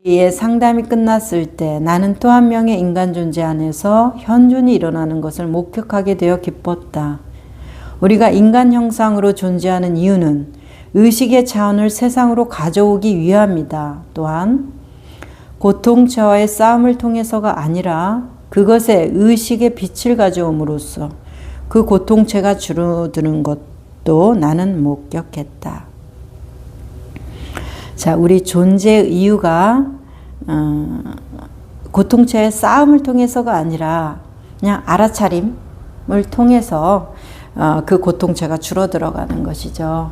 의 상담이 끝났을 때 나는 또 한 명의 인간 존재 안에서 현존이 일어나는 것을 목격하게 되어 기뻤다. 우리가 인간 형상으로 존재하는 이유는 의식의 차원을 세상으로 가져오기 위함이다. 또한 고통체와의 싸움을 통해서가 아니라 그것에 의식의 빛을 가져옴으로써 그 고통체가 줄어드는 것도 나는 목격했다. 자, 우리 존재의 이유가 고통체의 싸움을 통해서가 아니라 그냥 알아차림을 통해서 그 고통체가 줄어들어가는 것이죠.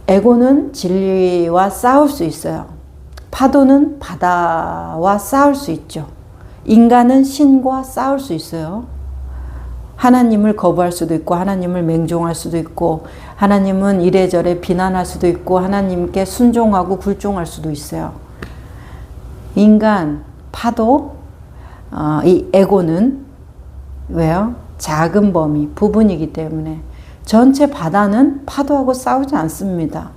에고는 진리와 싸울 수 있어요. 파도는 바다와 싸울 수 있죠. 인간은 신과 싸울 수 있어요. 하나님을 거부할 수도 있고 하나님을 맹종할 수도 있고 하나님은 이래저래 비난할 수도 있고 하나님께 순종하고 굴종할 수도 있어요. 인간, 파도, 이 에고는 왜요? 작은 범위, 부분이기 때문에 전체 바다는 파도하고 싸우지 않습니다.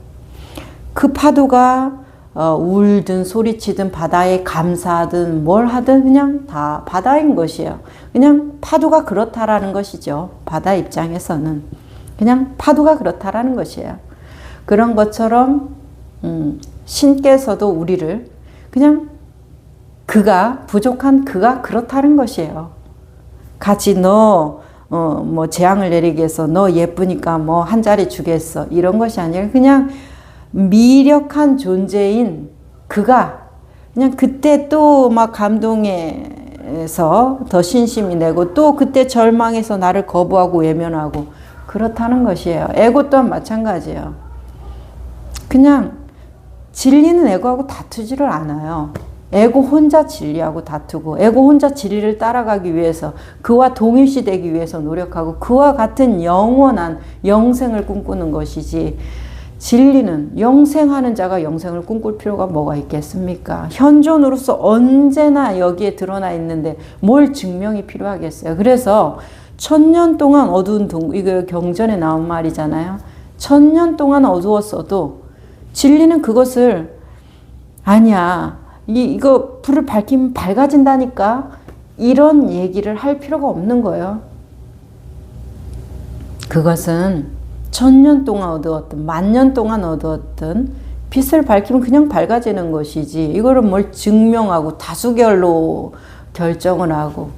그 파도가 울든 소리치든 바다에 감사하든 뭘 하든 그냥 다 바다인 것이에요. 그냥 파도가 그렇다라는 것이죠. 바다 입장에서는 그냥 파도가 그렇다라는 것이에요. 그런 것처럼 신께서도 우리를 그냥 그가 부족한 그가 그렇다는 것이에요. 같이 너 뭐 재앙을 내리게 해서 너 예쁘니까 뭐 한 자리 주겠어 이런 것이 아니라 그냥 미력한 존재인 그가 그냥 그때 또 막 감동해서 더 신심이 내고 또 그때 절망해서 나를 거부하고 외면하고 그렇다는 것이에요. 에고 또한 마찬가지예요. 그냥 진리는 에고하고 다투지를 않아요. 에고 혼자 진리하고 다투고 에고 혼자 진리를 따라가기 위해서 그와 동일시되기 위해서 노력하고 그와 같은 영원한 영생을 꿈꾸는 것이지 진리는 영생하는 자가 영생을 꿈꿀 필요가 뭐가 있겠습니까? 현존으로서 언제나 여기에 드러나 있는데 뭘 증명이 필요하겠어요? 그래서 1000년 동안 어두운 이거 경전에 나온 말이잖아요. 1000년 동안 어두웠어도 진리는 그것을 아니야. 이거 불을 밝히면 밝아진다니까 이런 얘기를 할 필요가 없는 거예요. 그것은 1000년 동안 어두웠든 10,000년 동안 어두웠든 빛을 밝히면 그냥 밝아지는 것이지 이거를 뭘 증명하고 다수결로 결정을 하고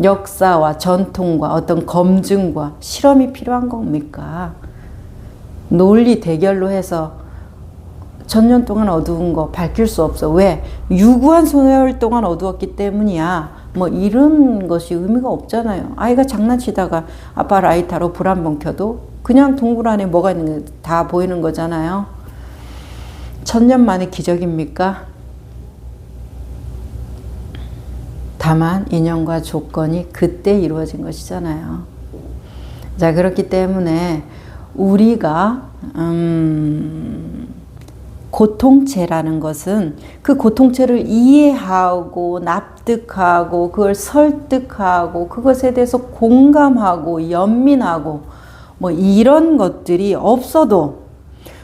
역사와 전통과 어떤 검증과 실험이 필요한 겁니까? 논리 대결로 해서 1000년 동안 어두운 거 밝힐 수 없어. 왜? 유구한 세월 동안 어두웠기 때문이야. 뭐 이런 것이 의미가 없잖아요. 아이가 장난치다가 아빠 라이터로 불 한 번 켜도 그냥 동굴 안에 뭐가 있는 게 다 보이는 거잖아요. 1000년 만의 기적입니까? 다만 인연과 조건이 그때 이루어진 것이잖아요. 자, 그렇기 때문에 우리가 고통체라는 것은 그 고통체를 이해하고 납득하고 그걸 설득하고 그것에 대해서 공감하고 연민하고 뭐 이런 것들이 없어도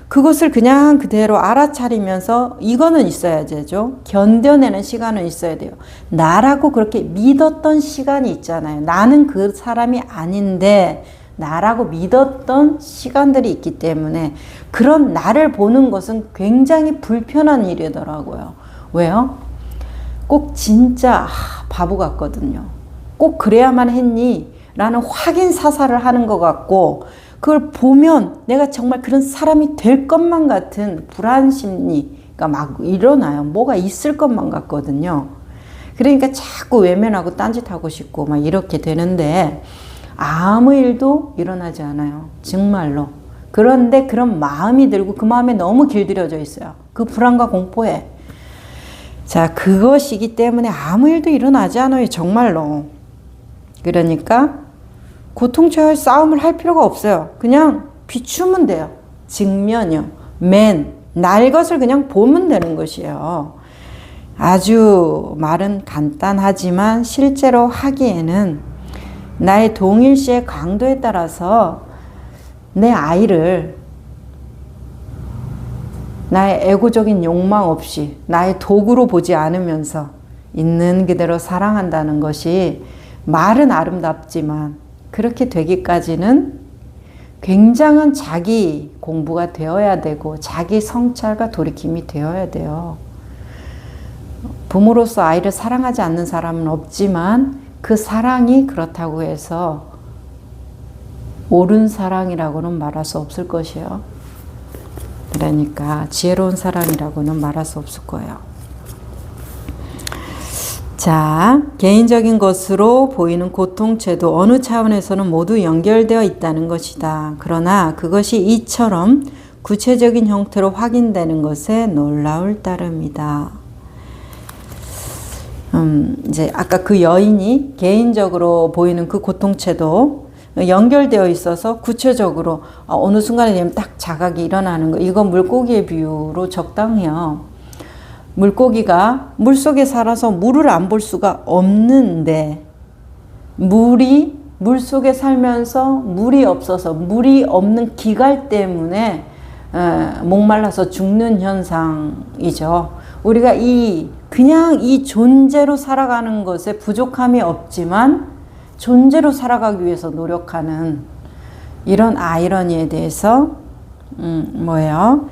그것을 그냥 그대로 알아차리면서 이거는 있어야 되죠. 견뎌내는 시간은 있어야 돼요. 나라고 그렇게 믿었던 시간이 있잖아요. 나는 그 사람이 아닌데 나라고 믿었던 시간들이 있기 때문에 그런 나를 보는 것은 굉장히 불편한 일이더라고요. 왜요? 꼭 진짜 바보 같거든요. 꼭 그래야만 했니? 라는 확인 사살을 하는 것 같고 그걸 보면 내가 정말 그런 사람이 될 것만 같은 불안 심리가 막 일어나요. 뭐가 있을 것만 같거든요. 그러니까 자꾸 외면하고 딴짓하고 싶고 막 이렇게 되는데 아무 일도 일어나지 않아요. 정말로. 그런데 그런 마음이 들고 그 마음에 너무 길들여져 있어요. 그 불안과 공포에. 자, 그것이기 때문에 아무 일도 일어나지 않아요. 정말로. 그러니까 고통체와의 싸움을 할 필요가 없어요. 그냥 비추면 돼요. 직면이요. 날 것을 그냥 보면 되는 것이에요. 아주 말은 간단하지만 실제로 하기에는 나의 동일시의 강도에 따라서 내 아이를 나의 에고적인 욕망 없이 나의 도구로 보지 않으면서 있는 그대로 사랑한다는 것이 말은 아름답지만 그렇게 되기까지는 굉장한 자기 공부가 되어야 되고 자기 성찰과 돌이킴이 되어야 돼요. 부모로서 아이를 사랑하지 않는 사람은 없지만 그 사랑이 그렇다고 해서 옳은 사랑이라고는 말할 수 없을 것이에요. 그러니까 지혜로운 사랑이라고는 말할 수 없을 거예요. 자, 개인적인 것으로 보이는 고통체도 어느 차원에서는 모두 연결되어 있다는 것이다. 그러나 그것이 이처럼 구체적인 형태로 확인되는 것에 놀라울 따름이다. 이제 아까 그 여인이 개인적으로 보이는 그 고통체도 연결되어 있어서 구체적으로 어느 순간에 되면 딱 자각이 일어나는 거. 이건 물고기의 비유로 적당해요. 물고기가 물속에 살아서 물을 안 볼 수가 없는데 물이 물속에 살면서 물이 없어서 물이 없는 기갈 때문에 목말라서 죽는 현상이죠. 우리가 그냥 이 존재로 살아가는 것에 부족함이 없지만 존재로 살아가기 위해서 노력하는 이런 아이러니에 대해서 뭐예요?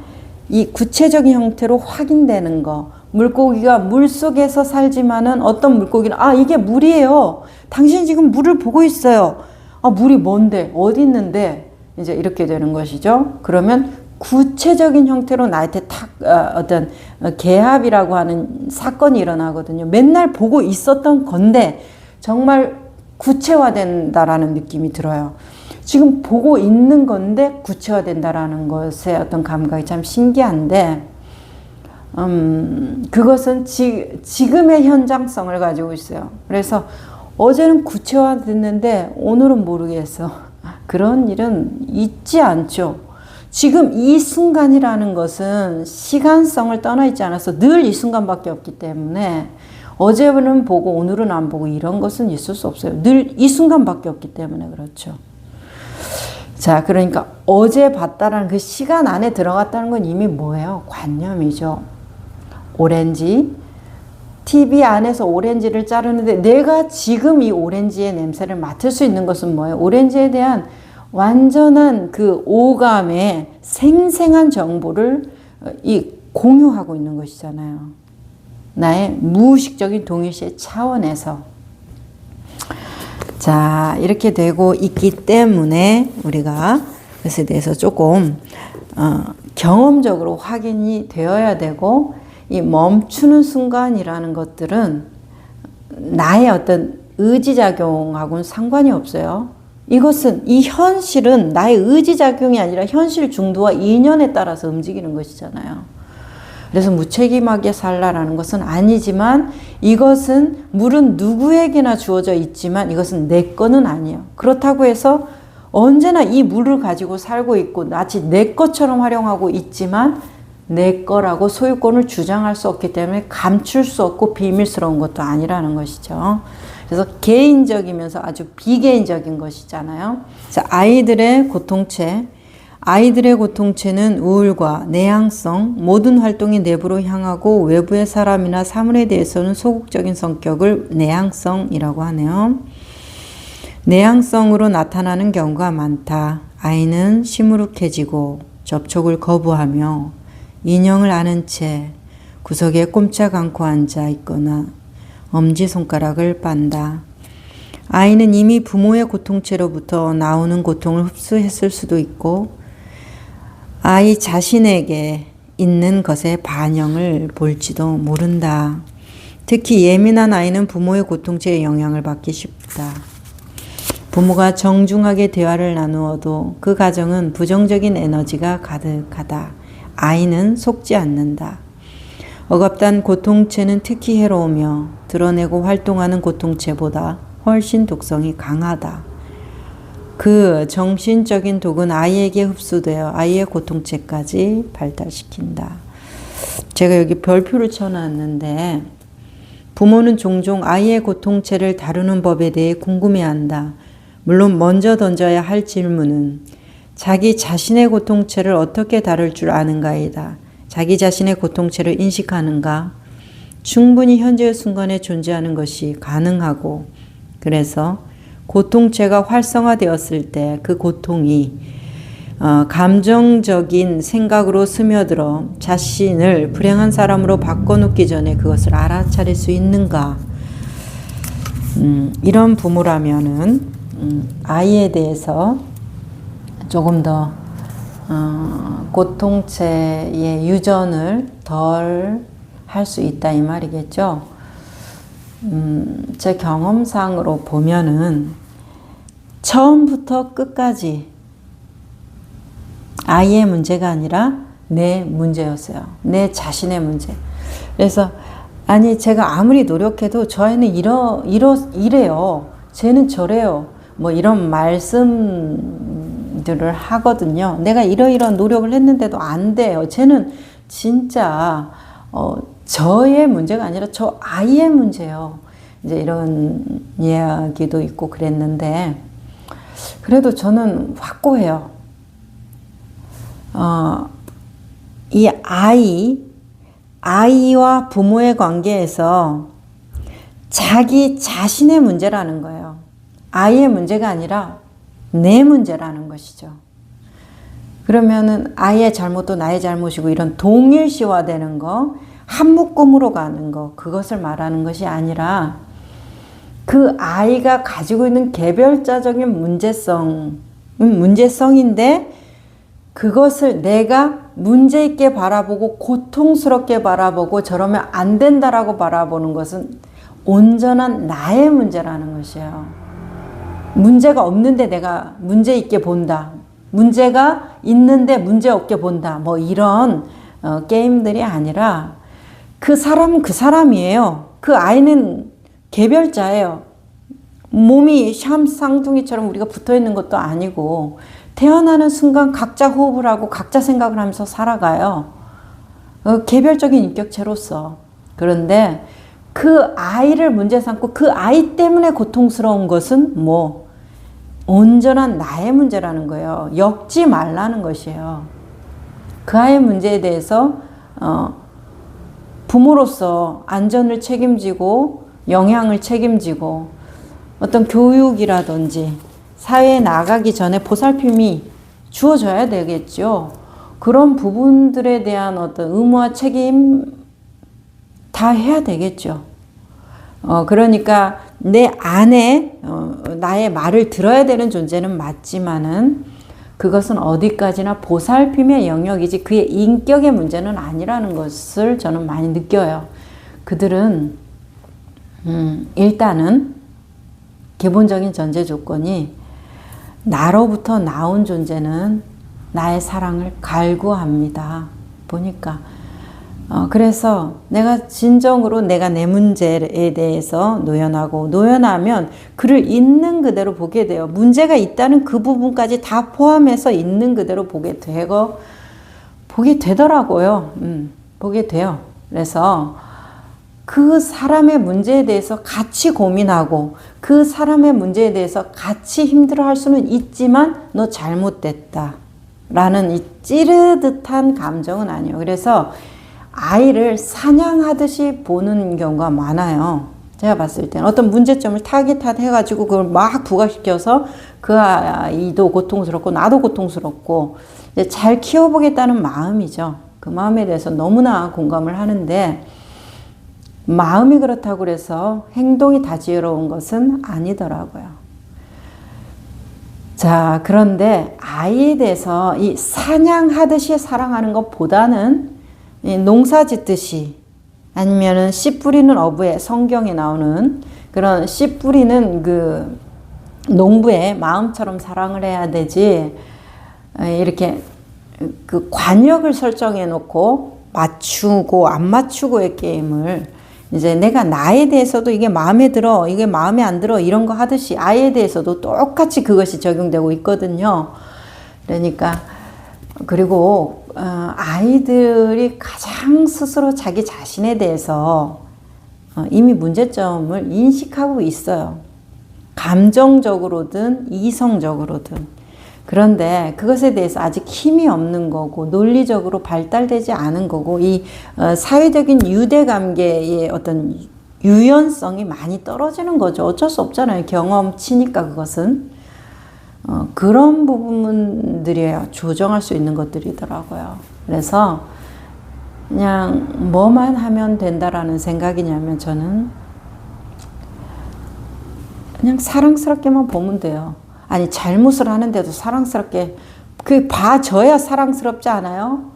이 구체적인 형태로 확인되는 거. 물고기가 물속에서 살지만은 어떤 물고기는 이게 물이에요. 당신 지금 물을 보고 있어요. 물이 뭔데? 어디 있는데? 이제 이렇게 되는 것이죠. 그러면 구체적인 형태로 나한테 어떤 개합이라고 하는 사건이 일어나거든요. 맨날 보고 있었던 건데 정말 구체화된다라는 느낌이 들어요. 지금 보고 있는 건데 구체화된다라는 것의 어떤 감각이 참 신기한데 그것은 지금의 현장성을 가지고 있어요. 그래서 어제는 구체화됐는데 오늘은 모르겠어. 그런 일은 있지 않죠. 지금 이 순간이라는 것은 시간성을 떠나 있지 않아서 늘 이 순간밖에 없기 때문에 어제는 보고 오늘은 안 보고 이런 것은 있을 수 없어요. 늘 이 순간밖에 없기 때문에 그렇죠. 자, 그러니까 어제 봤다라는 그 시간 안에 들어갔다는 건 이미 뭐예요? 관념이죠. 오렌지, TV 안에서 오렌지를 자르는데 내가 지금 이 오렌지의 냄새를 맡을 수 있는 것은 뭐예요? 오렌지에 대한 완전한 그 오감의 생생한 정보를 공유하고 있는 것이잖아요. 나의 무의식적인 동일시의 차원에서. 자, 이렇게 되고 있기 때문에 우리가 그것에 대해서 조금 경험적으로 확인이 되어야 되고, 이 멈추는 순간이라는 것들은 나의 어떤 의지작용하고는 상관이 없어요. 이것은, 이 현실은 나의 의지작용이 아니라 현실 중도와 인연에 따라서 움직이는 것이잖아요. 그래서 무책임하게 살라라는 것은 아니지만 이것은 물은 누구에게나 주어져 있지만 이것은 내 거는 아니에요. 그렇다고 해서 언제나 이 물을 가지고 살고 있고 마치 내 것처럼 활용하고 있지만 내 거라고 소유권을 주장할 수 없기 때문에 감출 수 없고 비밀스러운 것도 아니라는 것이죠. 그래서 개인적이면서 아주 비개인적인 것이잖아요. 자, 아이들의 고통체는 우울과 내향성, 모든 활동이 내부로 향하고 외부의 사람이나 사물에 대해서는 소극적인 성격을 내향성이라고 하네요. 내향성으로 나타나는 경우가 많다. 아이는 시무룩해지고 접촉을 거부하며 인형을 안은 채 구석에 꼼짝 않고 앉아 있거나 엄지손가락을 빤다. 아이는 이미 부모의 고통체로부터 나오는 고통을 흡수했을 수도 있고 아이 자신에게 있는 것의 반영을 볼지도 모른다. 특히 예민한 아이는 부모의 고통체에 영향을 받기 쉽다. 부모가 정중하게 대화를 나누어도 그 가정은 부정적인 에너지가 가득하다. 아이는 속지 않는다. 억압된 고통체는 특히 해로우며 드러내고 활동하는 고통체보다 훨씬 독성이 강하다. 그 정신적인 독은 아이에게 흡수되어 아이의 고통체까지 발달시킨다. 제가 여기 별표를 쳐놨는데 부모는 종종 아이의 고통체를 다루는 법에 대해 궁금해한다. 물론 먼저 던져야 할 질문은 자기 자신의 고통체를 어떻게 다룰 줄 아는가이다. 자기 자신의 고통체를 인식하는가? 충분히 현재의 순간에 존재하는 것이 가능하고, 그래서 고통체가 활성화되었을 때 그 고통이 감정적인 생각으로 스며들어 자신을 불행한 사람으로 바꿔놓기 전에 그것을 알아차릴 수 있는가? 이런 부모라면은 아이에 대해서 조금 더 고통체의 유전을 덜 할 수 있다 이 말이겠죠. 제 경험상으로 보면은 처음부터 끝까지 아이의 문제가 아니라 내 문제였어요. 내 자신의 문제. 그래서 아니 제가 아무리 노력해도 저 아이는 이래요. 쟤는 저래요. 뭐 이런 말씀들을 하거든요. 내가 이러이러한 노력을 했는데도 안 돼요. 쟤는 진짜 저의 문제가 아니라 저 아이의 문제예요. 이제 이런 이야기도 있고 그랬는데, 그래도 저는 확고해요. 이 아이와 부모의 관계에서 자기 자신의 문제라는 거예요. 아이의 문제가 아니라 내 문제라는 것이죠. 그러면은 아이의 잘못도 나의 잘못이고 이런 동일시화되는 거, 한 묶음으로 가는 거, 그것을 말하는 것이 아니라 그 아이가 가지고 있는 개별자적인 문제성인데 그것을 내가 문제있게 바라보고 고통스럽게 바라보고 저러면 안 된다라고 바라보는 것은 온전한 나의 문제라는 것이에요. 문제가 없는데 내가 문제있게 본다. 문제가 있는데 문제없게 본다. 뭐 이런 게임들이 아니라 그 사람은 그 사람이에요. 그 아이는 개별자예요. 몸이 샴 쌍둥이처럼 우리가 붙어있는 것도 아니고 태어나는 순간 각자 호흡을 하고 각자 생각을 하면서 살아가요. 개별적인 인격체로서. 그런데 그 아이를 문제 삼고 그 아이 때문에 고통스러운 것은 뭐 온전한 나의 문제라는 거예요. 엮지 말라는 것이에요. 그 아이의 문제에 대해서 부모로서 안전을 책임지고 영향을 책임지고 어떤 교육이라든지 사회에 나가기 전에 보살핌이 주어져야 되겠죠. 그런 부분들에 대한 어떤 의무와 책임 다 해야 되겠죠. 그러니까 내 안에 나의 말을 들어야 되는 존재는 맞지만은 그것은 어디까지나 보살핌의 영역이지 그의 인격의 문제는 아니라는 것을 저는 많이 느껴요. 그들은 일단은 기본적인 전제 조건이 나로부터 나온 존재는 나의 사랑을 갈구합니다. 보니까 그래서 내가 진정으로 내가 내 문제에 대해서 노연하면 그를 있는 그대로 보게 돼요. 문제가 있다는 그 부분까지 다 포함해서 있는 그대로 보게 되더라고요. 보게 돼요. 그래서 그 사람의 문제에 대해서 같이 고민하고 그 사람의 문제에 대해서 같이 힘들어할 수는 있지만 너 잘못됐다 라는 이 찌르듯한 감정은 아니에요. 그래서 아이를 사냥하듯이 보는 경우가 많아요. 제가 봤을 때는 어떤 문제점을 타깃해가지고 그걸 막 부각시켜서 그 아이도 고통스럽고 나도 고통스럽고 이제 잘 키워보겠다는 마음이죠. 그 마음에 대해서 너무나 공감을 하는데 마음이 그렇다고 해서 행동이 다지러운 것은 아니더라고요. 자, 그런데 아이에 대해서 이 사냥하듯이 사랑하는 것보다는 농사 짓듯이 아니면은 씨 뿌리는 어부에 성경에 나오는 그런 씨 뿌리는 그 농부의 마음처럼 사랑을 해야 되지 이렇게 그 관역을 설정해 놓고 맞추고 안 맞추고의 게임을 이제 내가 나에 대해서도 이게 마음에 들어 이게 마음에 안 들어 이런 거 하듯이 아이에 대해서도 똑같이 그것이 적용되고 있거든요. 그러니까 그리고 아이들이 가장 스스로 자기 자신에 대해서 이미 문제점을 인식하고 있어요. 감정적으로든 이성적으로든. 그런데 그것에 대해서 아직 힘이 없는 거고 논리적으로 발달되지 않은 거고 이 사회적인 유대관계의 어떤 유연성이 많이 떨어지는 거죠. 어쩔 수 없잖아요. 경험치니까 그것은. 그런 부분들이에요. 조정할 수 있는 것들이더라고요. 그래서 그냥 뭐만 하면 된다라는 생각이냐면 저는 그냥 사랑스럽게만 보면 돼요. 아니 잘못을 하는데도 사랑스럽게 그게 봐줘야 사랑스럽지 않아요?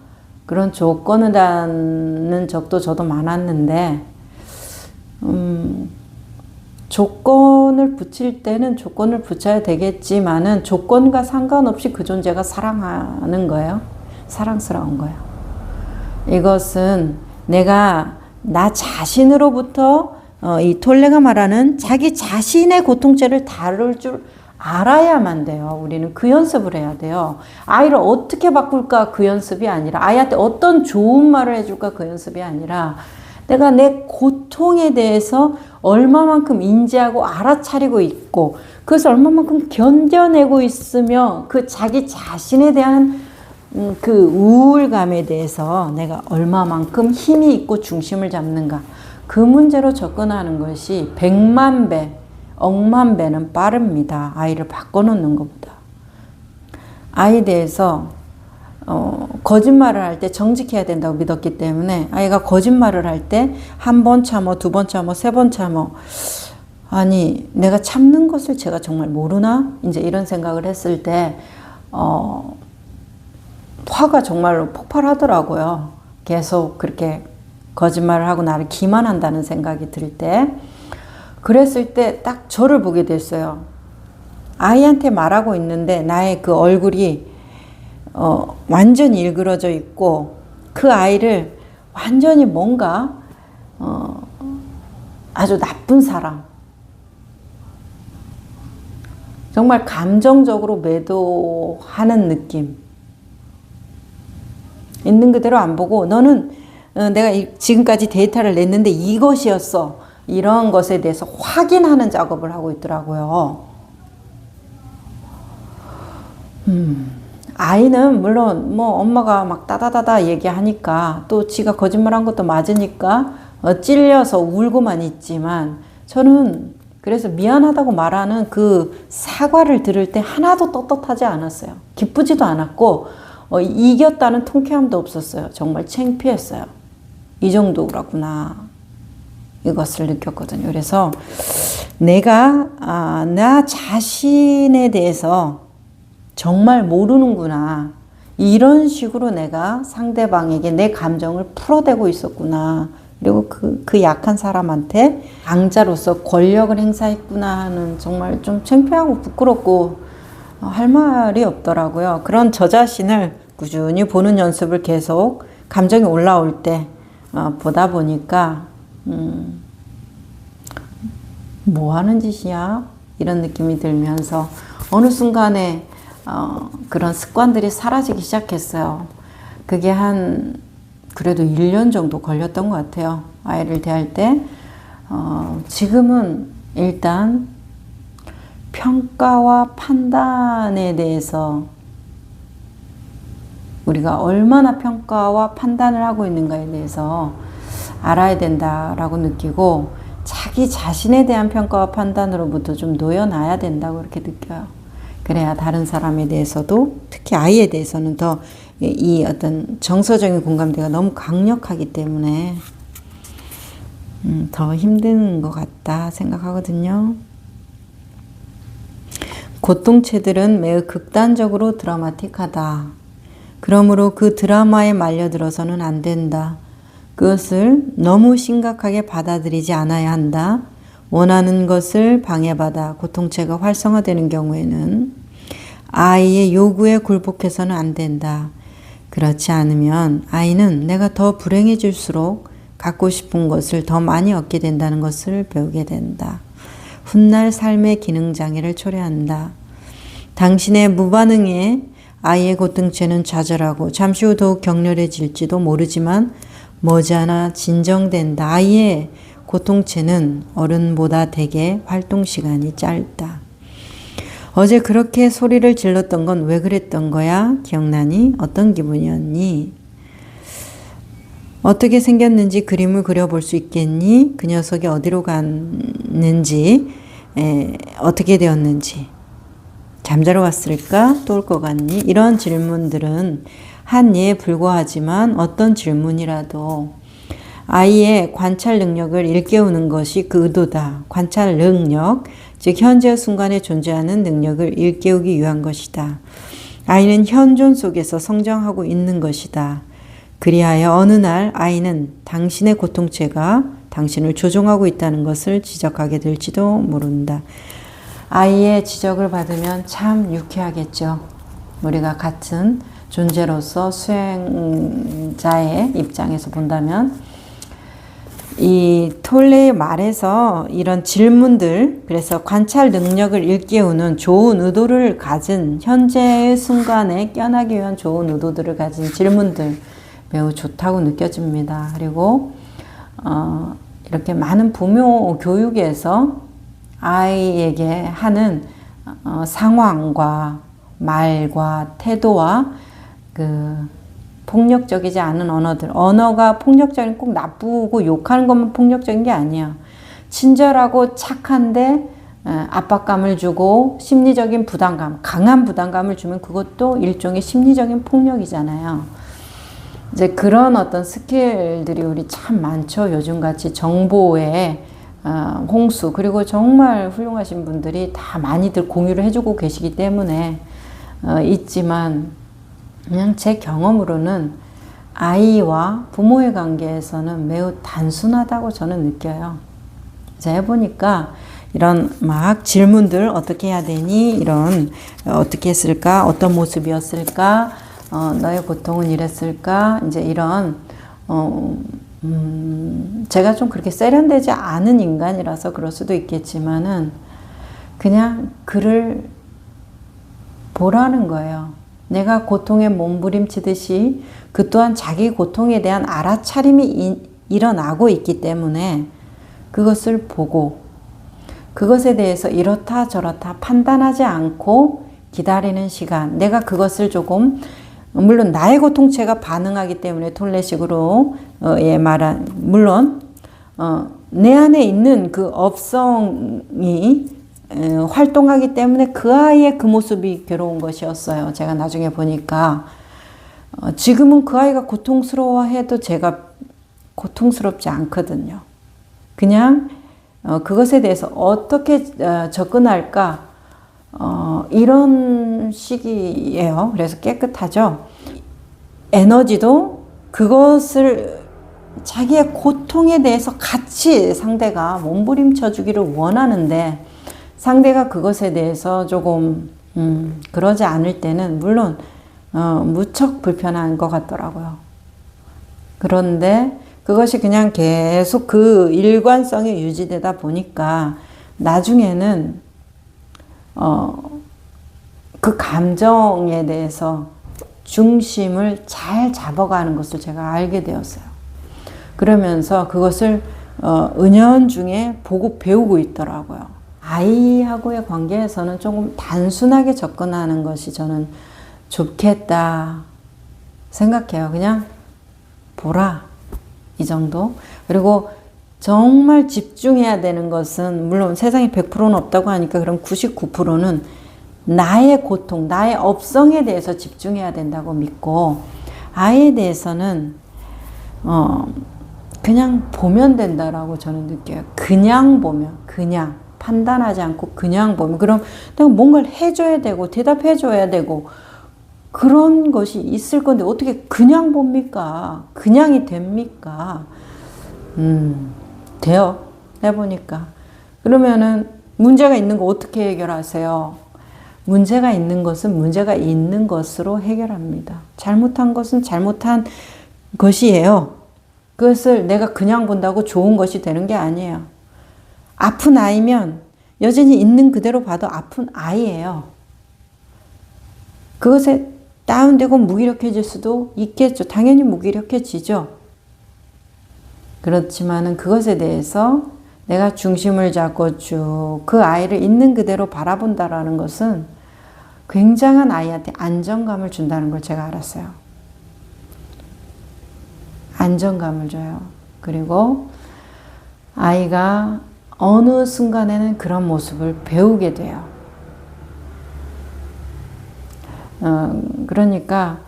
그런 조건을 다는 적도 저도 많았는데 조건을 붙일 때는 조건을 붙여야 되겠지만은 조건과 상관없이 그 존재가 사랑하는 거예요. 사랑스러운 거예요. 이것은 내가 나 자신으로부터 이 톨레가 말하는 자기 자신의 고통체를 다룰 줄 알아야만 돼요. 우리는 그 연습을 해야 돼요. 아이를 어떻게 바꿀까 그 연습이 아니라 아이한테 어떤 좋은 말을 해줄까 그 연습이 아니라 내가 내 고통에 대해서 얼마만큼 인지하고 알아차리고 있고 그것을 얼마만큼 견뎌내고 있으며 그 자기 자신에 대한 그 우울감에 대해서 내가 얼마만큼 힘이 있고 중심을 잡는가 그 문제로 접근하는 것이 100만 배, 억만 배는 빠릅니다. 아이를 바꿔놓는 것보다. 아이에 대해서 거짓말을 할 때 정직해야 된다고 믿었기 때문에 아이가 거짓말을 할 때 한 번 참어, 두 번 참어, 세 번 참어. 아니 내가 참는 것을 제가 정말 모르나? 이제 이런 생각을 했을 때 화가 정말로 폭발하더라고요. 계속 그렇게 거짓말을 하고 나를 기만한다는 생각이 들 때 그랬을 때 딱 저를 보게 됐어요. 아이한테 말하고 있는데 나의 그 얼굴이 완전히 일그러져 있고 그 아이를 완전히 뭔가 아주 나쁜 사람 정말 감정적으로 매도하는 느낌 있는 그대로 안 보고 너는 내가 지금까지 데이터를 냈는데 이것이었어 이런 것에 대해서 확인하는 작업을 하고 있더라고요. 아이는 물론 뭐 엄마가 막 따다다다 얘기하니까 또 지가 거짓말한 것도 맞으니까 찔려서 울고만 있지만 저는 그래서 미안하다고 말하는 그 사과를 들을 때 하나도 떳떳하지 않았어요. 기쁘지도 않았고 이겼다는 통쾌함도 없었어요. 정말 창피했어요. 이 정도라구나 이것을 느꼈거든요. 그래서 내가 나 자신에 대해서 정말 모르는구나. 이런 식으로 내가 상대방에게 내 감정을 풀어대고 있었구나. 그리고 그 약한 사람한테 강자로서 권력을 행사했구나 하는 정말 좀 창피하고 부끄럽고 할 말이 없더라고요. 그런 저 자신을 꾸준히 보는 연습을 계속 감정이 올라올 때 보다 보니까 뭐 하는 짓이야? 이런 느낌이 들면서 어느 순간에 그런 습관들이 사라지기 시작했어요. 그게 그래도 1년 정도 걸렸던 것 같아요. 아이를 대할 때. 지금은 일단 평가와 판단에 대해서 우리가 얼마나 평가와 판단을 하고 있는가에 대해서 알아야 된다라고 느끼고 자기 자신에 대한 평가와 판단으로부터 좀 놓여놔야 된다고 이렇게 느껴요. 그래야 다른 사람에 대해서도 특히 아이에 대해서는 더 이 어떤 정서적인 공감대가 너무 강력하기 때문에 더 힘든 것 같다 생각하거든요. 고통체들은 매우 극단적으로 드라마틱하다. 그러므로 그 드라마에 말려들어서는 안 된다. 그것을 너무 심각하게 받아들이지 않아야 한다. 원하는 것을 방해받아 고통체가 활성화되는 경우에는 아이의 요구에 굴복해서는 안 된다. 그렇지 않으면 아이는 내가 더 불행해질수록 갖고 싶은 것을 더 많이 얻게 된다는 것을 배우게 된다. 훗날 삶의 기능장애를 초래한다. 당신의 무반응에 아이의 고통체는 좌절하고 잠시 후 더욱 격렬해질지도 모르지만 머지않아 진정된다. 아이의 고통체는 어른보다 대개 활동시간이 짧다. 어제 그렇게 소리를 질렀던 건 왜 그랬던 거야? 기억나니? 어떤 기분이었니? 어떻게 생겼는지 그림을 그려볼 수 있겠니? 그 녀석이 어디로 갔는지, 어떻게 되었는지. 잠자러 왔을까? 또 올 것 같니? 이런 질문들은 한 예에 불과하지만 어떤 질문이라도 아이의 관찰 능력을 일깨우는 것이 그 의도다. 관찰 능력, 즉 현재 순간에 존재하는 능력을 일깨우기 위한 것이다. 아이는 현존 속에서 성장하고 있는 것이다. 그리하여 어느 날 아이는 당신의 고통체가 당신을 조종하고 있다는 것을 지적하게 될지도 모른다. 아이의 지적을 받으면 참 유쾌하겠죠. 우리가 같은 존재로서 수행자의 입장에서 본다면 이 톨레의 말에서 이런 질문들, 그래서 관찰 능력을 일깨우는 좋은 의도를 가진 현재의 순간에 깨어나기 위한 좋은 의도들을 가진 질문들 매우 좋다고 느껴집니다. 그리고 이렇게 많은 부모 교육에서 아이에게 하는 상황과 말과 태도와 그 폭력적이지 않은 언어들, 언어가 폭력적인 꼭 나쁘고 욕하는 것만 폭력적인 게 아니야. 친절하고 착한데 압박감을 주고 심리적인 부담감, 강한 부담감을 주면 그것도 일종의 심리적인 폭력이잖아요. 이제 그런 어떤 스킬들이 우리 참 많죠. 요즘같이 정보의 홍수, 그리고 정말 훌륭하신 분들이 다 많이들 공유를 해주고 계시기 때문에 있지만 그냥 제 경험으로는 아이와 부모의 관계에서는 매우 단순하다고 저는 느껴요. 제가 해보니까 이런 막 질문들 어떻게 해야 되니? 이런 어떻게 했을까? 어떤 모습이었을까? 너의 고통은 이랬을까? 이제 이런 제가 좀 그렇게 세련되지 않은 인간이라서 그럴 수도 있겠지만은 그냥 글을 보라는 거예요. 내가 고통에 몸부림치듯이 그 또한 자기 고통에 대한 알아차림이 일어나고 있기 때문에 그것을 보고 그것에 대해서 이렇다 저렇다 판단하지 않고 기다리는 시간, 내가 그것을 조금 물론 나의 고통체가 반응하기 때문에 톨레식으로 말한 물론 내 안에 있는 그 업성이 활동하기 때문에 그 아이의 그 모습이 괴로운 것이었어요. 제가 나중에 보니까 지금은 그 아이가 고통스러워해도 제가 고통스럽지 않거든요. 그냥 그것에 대해서 어떻게 접근할까 이런 시기예요. 그래서 깨끗하죠. 에너지도 그것을 자기의 고통에 대해서 같이 상대가 몸부림쳐 주기를 원하는데 상대가 그것에 대해서 조금 그러지 않을 때는 물론 무척 불편한 것 같더라고요. 그런데 그것이 그냥 계속 그 일관성이 유지되다 보니까 나중에는 그 감정에 대해서 중심을 잘 잡아가는 것을 제가 알게 되었어요. 그러면서 그것을 은연중에 보고 배우고 있더라고요. 아이하고의 관계에서는 조금 단순하게 접근하는 것이 저는 좋겠다 생각해요. 그냥 보라, 이 정도. 그리고 정말 집중해야 되는 것은 물론 세상에 100%는 없다고 하니까 그럼 99%는 나의 고통, 나의 업성에 대해서 집중해야 된다고 믿고 아이에 대해서는 그냥 보면 된다라고 저는 느껴요. 그냥 보면, 그냥 판단하지 않고 그냥 보면 그럼 내가 뭔가를 해줘야 되고 대답해줘야 되고 그런 것이 있을 건데 어떻게 그냥 봅니까? 그냥이 됩니까? 돼요. 해보니까. 그러면은 문제가 있는 거 어떻게 해결하세요? 문제가 있는 것은 문제가 있는 것으로 해결합니다. 잘못한 것은 잘못한 것이에요. 그것을 내가 그냥 본다고 좋은 것이 되는 게 아니에요. 아픈 아이면 여전히 있는 그대로 봐도 아픈 아이예요. 그것에 다운되고 무기력해질 수도 있겠죠. 당연히 무기력해지죠. 그렇지만은 그것에 대해서 내가 중심을 잡고 쭉 그 아이를 있는 그대로 바라본다라는 것은 굉장한 아이한테 안정감을 준다는 걸 제가 알았어요. 안정감을 줘요. 그리고 아이가 어느 순간에는 그런 모습을 배우게 돼요. 그러니까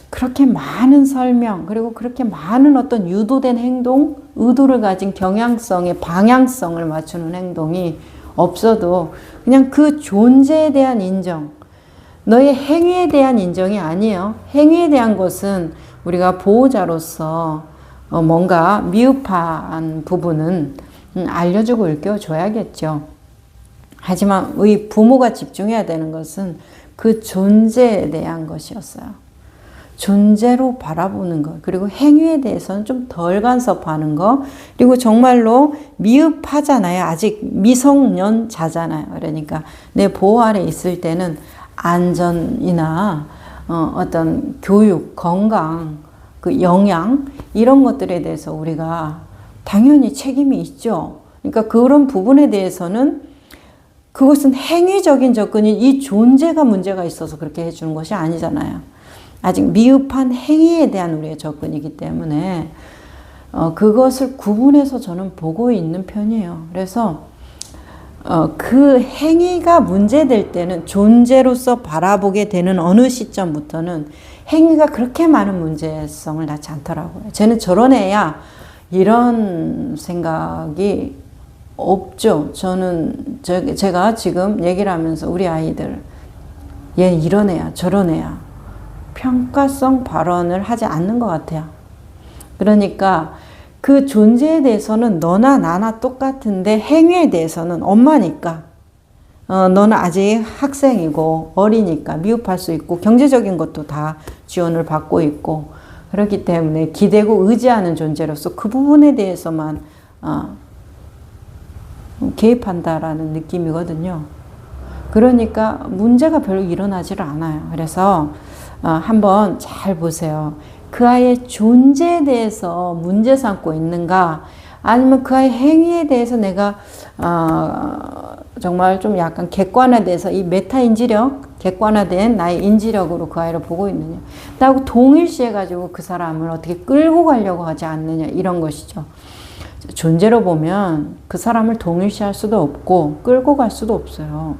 그렇게 많은 설명, 그리고 그렇게 많은 어떤 유도된 행동, 의도를 가진 경향성의 방향성을 맞추는 행동이 없어도 그냥 그 존재에 대한 인정, 너의 행위에 대한 인정이 아니에요. 행위에 대한 것은 우리가 보호자로서 뭔가 미흡한 부분은 알려주고 일깨워줘야겠죠. 하지만 우리 부모가 집중해야 되는 것은 그 존재에 대한 것이었어요. 존재로 바라보는 것, 그리고 행위에 대해서는 좀 덜 간섭하는 것, 그리고 정말로 미흡하잖아요. 아직 미성년자잖아요. 그러니까 내 보호 아래 있을 때는 안전이나 어떤 교육, 건강, 그 영양 이런 것들에 대해서 우리가 당연히 책임이 있죠. 그러니까 그런 부분에 대해서는 그것은 행위적인 접근이 이 존재가 문제가 있어서 그렇게 해주는 것이 아니잖아요. 아직 미흡한 행위에 대한 우리의 접근이기 때문에 그것을 구분해서 저는 보고 있는 편이에요. 그래서 그 행위가 문제될 때는 존재로서 바라보게 되는 어느 시점부터는 행위가 그렇게 많은 문제성을 낳지 않더라고요. 쟤는 저런 애야 이런 생각이 없죠. 저는 제가 지금 얘기를 하면서 우리 아이들 얘 이런 애야 저런 애야 평가성 발언을 하지 않는 것 같아요. 그러니까 그 존재에 대해서는 너나 나나 똑같은데 행위에 대해서는 엄마니까 너는 아직 학생이고 어리니까 미흡할 수 있고 경제적인 것도 다 지원을 받고 있고 그렇기 때문에 기대고 의지하는 존재로서 그 부분에 대해서만 개입한다라는 느낌이거든요. 그러니까 문제가 별로 일어나지를 않아요. 그래서 한번 잘 보세요. 그 아이의 존재에 대해서 문제 삼고 있는가 아니면 그 아이의 행위에 대해서 내가 정말 좀 약간 객관화돼서 이 메타인지력, 객관화된 나의 인지력으로 그 아이를 보고 있느냐. 나하고 동일시해가지고 그 사람을 어떻게 끌고 가려고 하지 않느냐 이런 것이죠. 존재로 보면 그 사람을 동일시할 수도 없고 끌고 갈 수도 없어요.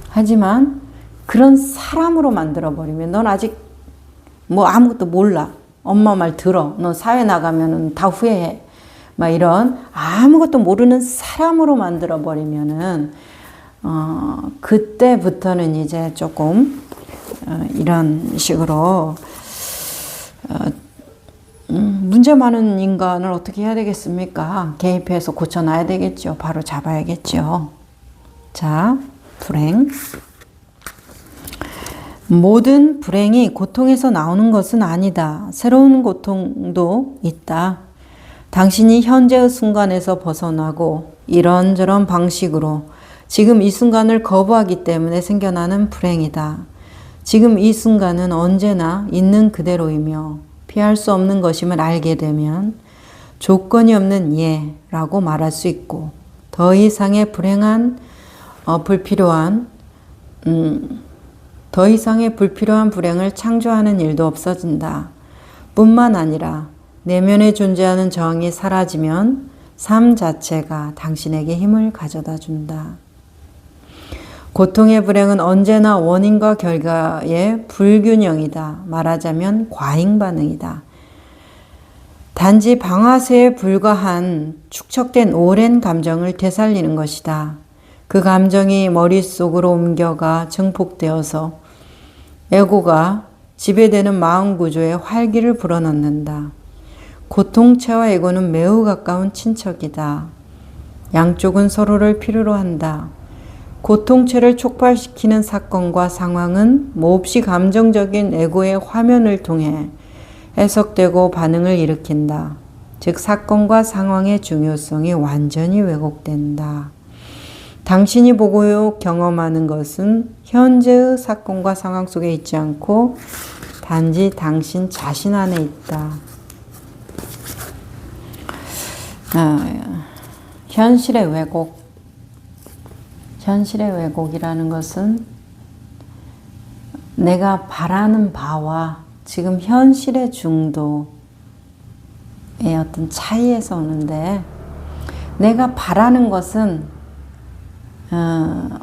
하지만 그런 사람으로 만들어버리면 넌 아직 뭐 아무것도 몰라. 엄마 말 들어. 너 사회 나가면은 다 후회해. 막 이런 아무것도 모르는 사람으로 만들어버리면은 그때부터는 이제 조금 이런 식으로 문제 많은 인간을 어떻게 해야 되겠습니까? 개입해서 고쳐놔야 되겠죠. 바로 잡아야겠죠. 자, 불행. 모든 불행이 고통에서 나오는 것은 아니다. 새로운 고통도 있다. 당신이 현재의 순간에서 벗어나고 이런저런 방식으로 지금 이 순간을 거부하기 때문에 생겨나는 불행이다. 지금 이 순간은 언제나 있는 그대로이며 피할 수 없는 것임을 알게 되면 조건이 없는 예라고 말할 수 있고 더 이상의 불필요한 불행을 창조하는 일도 없어진다. 뿐만 아니라 내면에 존재하는 저항이 사라지면 삶 자체가 당신에게 힘을 가져다 준다. 고통의 불행은 언제나 원인과 결과의 불균형이다. 말하자면 과잉 반응이다. 단지 방아쇠에 불과한 축적된 오랜 감정을 되살리는 것이다. 그 감정이 머릿속으로 옮겨가 증폭되어서 에고가 지배되는 마음 구조에 활기를 불어넣는다. 고통체와 에고는 매우 가까운 친척이다. 양쪽은 서로를 필요로 한다. 고통체를 촉발시키는 사건과 상황은 몹시 감정적인 에고의 화면을 통해 해석되고 반응을 일으킨다. 즉 사건과 상황의 중요성이 완전히 왜곡된다. 당신이 보고 경험하는 것은 현재의 사건과 상황 속에 있지 않고 단지 당신 자신 안에 있다. 현실의 왜곡. 현실의 왜곡이라는 것은 내가 바라는 바와 지금 현실의 중도의 어떤 차이에서 오는데, 내가 바라는 것은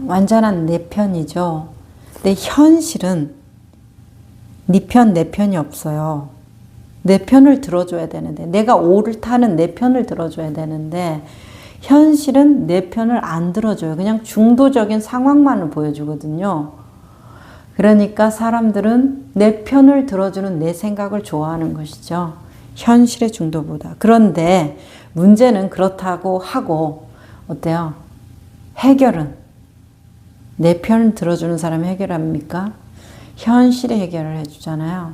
완전한 내 편이죠. 근데 현실은 네 편, 내 편이 없어요. 내 편을 들어줘야 되는데, 내가 옳다는 내 편을 들어줘야 되는데, 현실은 내 편을 안 들어줘요. 그냥 중도적인 상황만을 보여주거든요. 그러니까 사람들은 내 편을 들어주는 내 생각을 좋아하는 것이죠. 현실의 중도보다. 그런데 문제는 그렇다고 하고, 어때요? 해결은 내 편을 들어주는 사람이 해결합니까? 현실에 해결을 해주잖아요.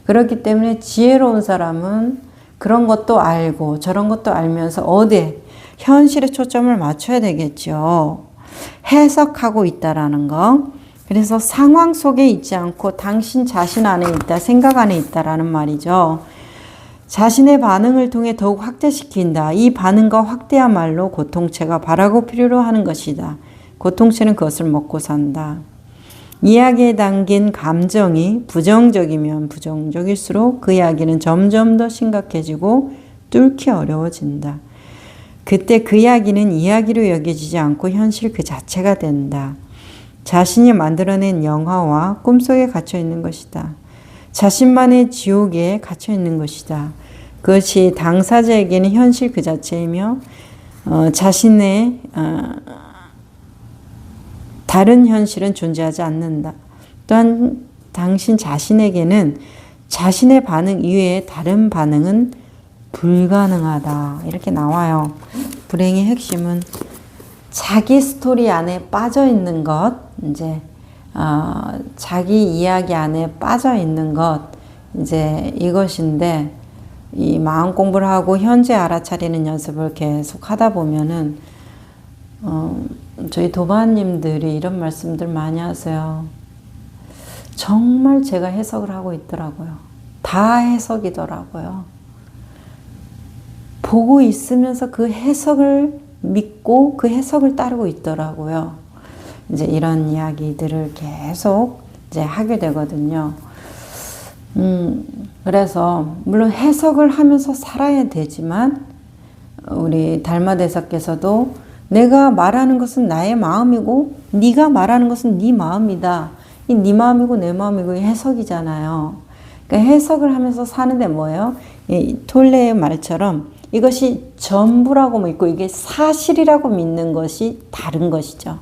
그렇기 때문에 지혜로운 사람은 그런 것도 알고 저런 것도 알면서 어디에? 현실에 초점을 맞춰야 되겠죠. 해석하고 있다라는 거. 그래서 상황 속에 있지 않고 당신 자신 안에 있다, 생각 안에 있다라는 말이죠. 자신의 반응을 통해 더욱 확대시킨다. 이 반응과 확대야말로 고통체가 바라고 필요로 하는 것이다. 고통체는 그것을 먹고 산다. 이야기에 담긴 감정이 부정적이면 부정적일수록 그 이야기는 점점 더 심각해지고 뚫기 어려워진다. 그때 그 이야기는 이야기로 여겨지지 않고 현실 그 자체가 된다. 자신이 만들어낸 영화와 꿈속에 갇혀 있는 것이다. 자신만의 지옥에 갇혀 있는 것이다. 그것이 당사자에게는 현실 그 자체이며 자신의 다른 현실은 존재하지 않는다. 또한 당신 자신에게는 자신의 반응 이외에 다른 반응은 불가능하다. 이렇게 나와요. 불행의 핵심은 자기 스토리 안에 빠져 있는 것, 이제 자기 이야기 안에 빠져 있는 것, 이제 이것인데, 이 마음 공부를 하고 현재 알아차리는 연습을 계속 하다 보면은 저희 도반님들이 이런 말씀들 많이 하세요. 정말 제가 해석을 하고 있더라고요. 다 해석이더라고요. 보고 있으면서 그 해석을 믿고 그 해석을 따르고 있더라고요. 이제 이런 이야기들을 계속 이제 하게 되거든요. 그래서 물론 해석을 하면서 살아야 되지만 우리 달마대사께서도 내가 말하는 것은 나의 마음이고 네가 말하는 것은 네 마음이다. 이 네 마음이고 내 마음이고 해석이잖아요. 그러니까 해석을 하면서 사는데 뭐예요? 이 톨레의 말처럼 이것이 전부라고 믿고 이게 사실이라고 믿는 것이 다른 것이죠.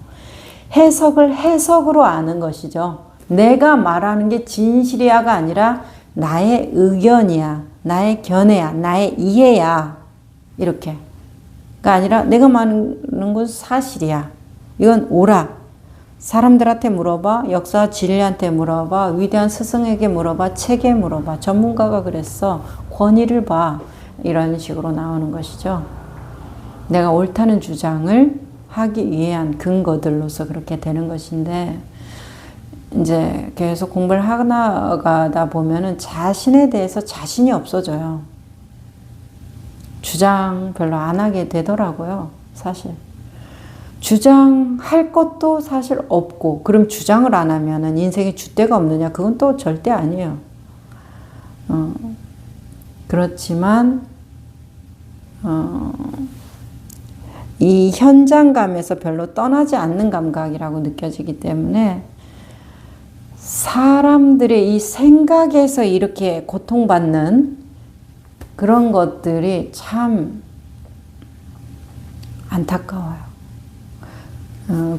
해석을 해석으로 아는 것이죠. 내가 말하는 게 진실이야가 아니라 나의 의견이야, 나의 견해야, 나의 이해야, 이렇게. 가 아니라 내가 말하는 건 사실이야. 이건 옳아. 사람들한테 물어봐, 역사 진리한테 물어봐, 위대한 스승에게 물어봐, 책에 물어봐, 전문가가 그랬어, 권위를 봐. 이런 식으로 나오는 것이죠. 내가 옳다는 주장을 하기 위한 근거들로서 그렇게 되는 것인데, 이제 계속 공부를 하나가다 보면은 자신에 대해서 자신이 없어져요. 주장 별로 안 하게 되더라고요, 사실. 주장할 것도 사실 없고, 그럼 주장을 안 하면은 인생에 줏대가 없느냐? 그건 또 절대 아니에요. 그렇지만, 이 현장감에서 별로 떠나지 않는 감각이라고 느껴지기 때문에 사람들의 이 생각에서 이렇게 고통받는 그런 것들이 참 안타까워요.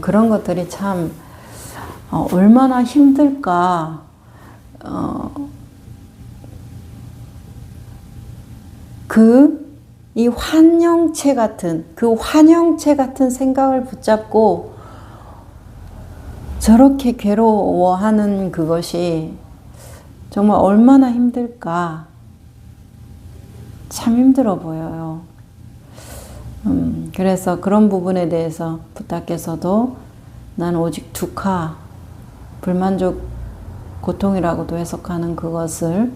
그런 것들이 참 얼마나 힘들까. 이 환영체 같은, 그 환영체 같은 생각을 붙잡고 저렇게 괴로워하는 그것이 정말 얼마나 힘들까. 참 힘들어 보여요. 그래서 그런 부분에 대해서 부탁께서도 난 오직 두카, 불만족 고통이라고도 해석하는 그것을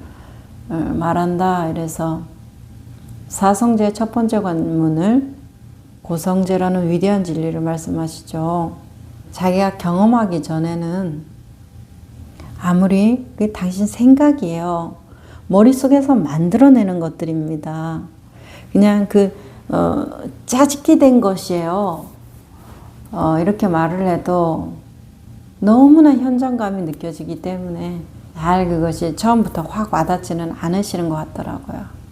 말한다. 이래서 사성제의 첫 번째 관문을 고성제라는 위대한 진리를 말씀하시죠. 자기가 경험하기 전에는 아무리 그게 당신 생각이에요. 머릿속에서 만들어내는 것들입니다. 그냥 짜집기 된 것이에요. 이렇게 말을 해도 너무나 현장감이 느껴지기 때문에 잘 그것이 처음부터 확 와닿지는 않으시는 것 같더라고요.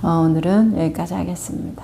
오늘은 여기까지 하겠습니다.